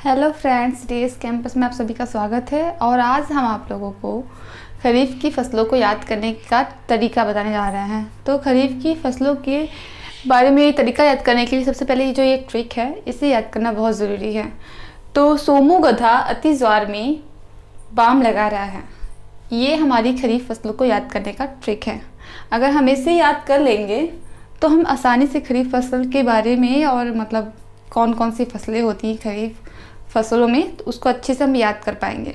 Hello friends, DS campus में आप सभी का स्वागत है। और आज हम आप लोगों को खरीफ की फसलों को याद करने का तरीका बताने जा रहे हैं। तो खरीफ की फसलों के बारे में तरीका याद करने के लिए सबसे पहले जो ये ट्रिक है, इसे याद करना बहुत ज़रूरी है। तो सोमू गधा अति ज्वार में बाम लगा रहा है, ये हमारी खरीफ फसलों को याद करने का ट्रिक है। अगर हम इसे याद कर लेंगे तो हम आसानी से खरीफ फसल के बारे में और मतलब कौन कौन सी फसलें होती हैं खरीफ फसलों में, तो उसको अच्छे से हम याद कर पाएंगे।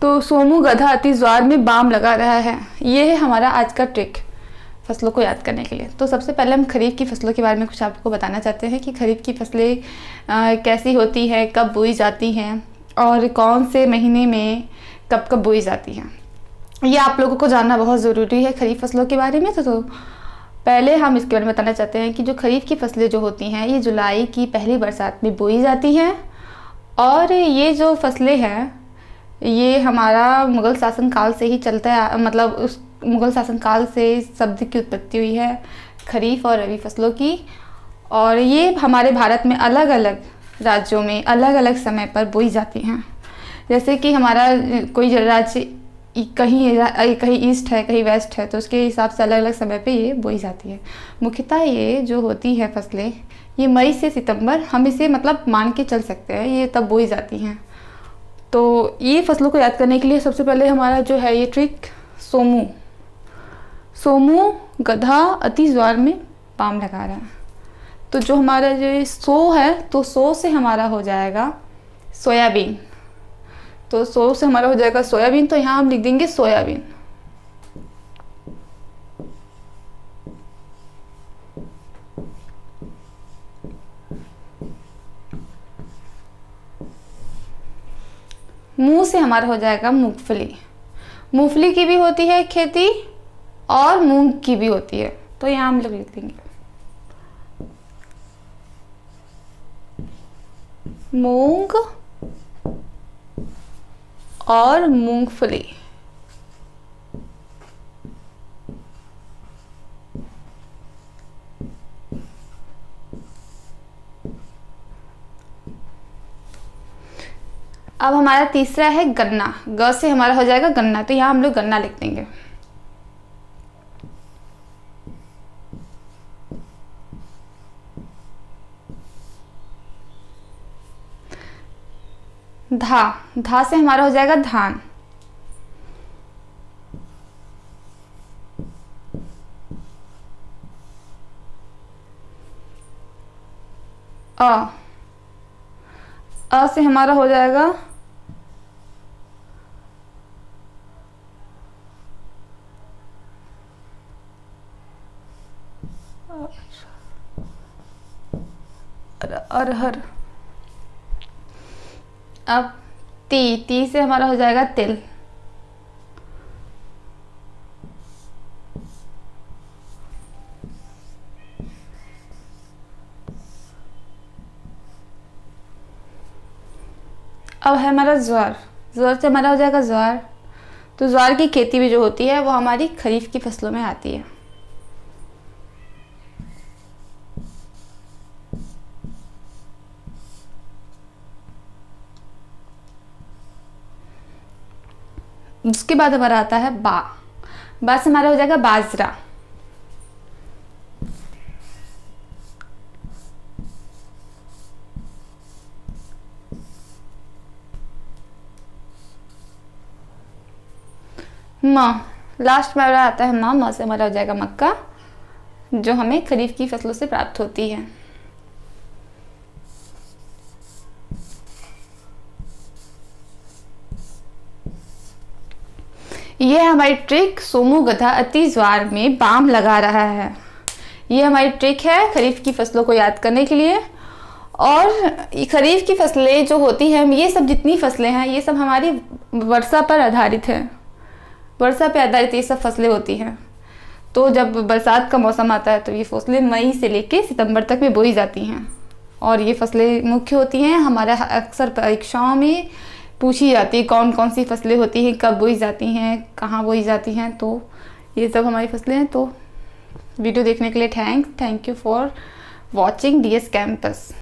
तो सोमू गधा अति ज्वार में बाम लगा रहा है, ये है हमारा आज का ट्रिक फसलों को याद करने के लिए। तो सबसे पहले हम खरीफ की फसलों के बारे में कुछ आपको बताना चाहते हैं कि खरीफ की फसलें कैसी होती है, कब बोई जाती हैं और कौन से महीने में कब कब बोई जाती हैं। ये आप लोगों को जानना बहुत ज़रूरी है खरीफ फसलों के बारे में। तो पहले हम इसके बारे में बताना चाहते हैं कि जो खरीफ की फसलें जो होती हैं, ये जुलाई की पहली बरसात में बोई जाती हैं। और ये जो फसलें हैं, ये हमारा मुग़ल शासन काल से ही चलता है, मतलब उस मुग़ल शासन काल से शब्द की उत्पत्ति हुई है खरीफ और रबी फसलों की। और ये हमारे भारत में अलग अलग राज्यों में अलग अलग समय पर बोई जाती हैं। जैसे कि हमारा कोई राज्य कहीं ईस्ट है, कहीं वेस्ट है, तो उसके हिसाब से अलग अलग समय पे ये बोई जाती है। मुख्यतः ये जो होती है फसलें, ये मई से सितंबर, हम इसे मतलब मान के चल सकते हैं, ये तब बोई जाती हैं। तो ये फसलों को याद करने के लिए सबसे पहले हमारा जो है ये ट्रिक, सोमू गधा अति ज्वार में बाम लगा रहा है। तो जो हमारा जो सो है, तो सो से हमारा हो जाएगा सोयाबीन। तो सो से हमारा हो जाएगा सोयाबीन, तो यहाँ हम लिख देंगे सोयाबीन। मूंग से हमारा हो जाएगा मूंगफली। मूंगफली की भी होती है खेती और मूंग की भी होती है, तो यहाँ हम लोग लिख देंगे मूंग और मूंगफली। अब हमारा तीसरा है गन्ना। ग से हमारा हो जाएगा गन्ना, तो यहाँ हम लोग गन्ना लिख देंगे। धा से हमारा हो जाएगा धान। अ से हमारा हो जाएगा अरहर। अब ती से हमारा हो जाएगा तिल। अब है हमारा ज्वार। ज्वार से हमारा हो जाएगा ज्वार। तो ज्वार की खेती भी जो होती है वो हमारी खरीफ की फसलों में आती है। उसके बाद हमारा आता है बा से हमारा हो जाएगा बाजरा। लास्ट में हमारा आता है म से हमारा हो जाएगा मक्का, जो हमें खरीफ की फसलों से प्राप्त होती है। ये हमारी ट्रिक, सोमू गधा अति ज्वार में बाम लगा रहा है। ये हमारी ट्रिक है खरीफ की फसलों को याद करने के लिए। और खरीफ की फसलें जो होती हैं, ये सब जितनी फसलें हैं, ये सब हमारी वर्षा पर आधारित है। वर्षा पे आधारित ये सब फसलें होती हैं। तो जब बरसात का मौसम आता है तो ये फसलें मई से लेके सितंबर तक में बोई जाती हैं। और ये फसलें मुख्य होती हैं, हमारा अक्सर परीक्षाओं में पूछी जाती है कौन कौन सी फसलें होती हैं, कब बोई जाती हैं, कहाँ बोई जाती हैं। तो ये सब हमारी फसलें हैं। तो वीडियो देखने के लिए thank you for watching DS campus.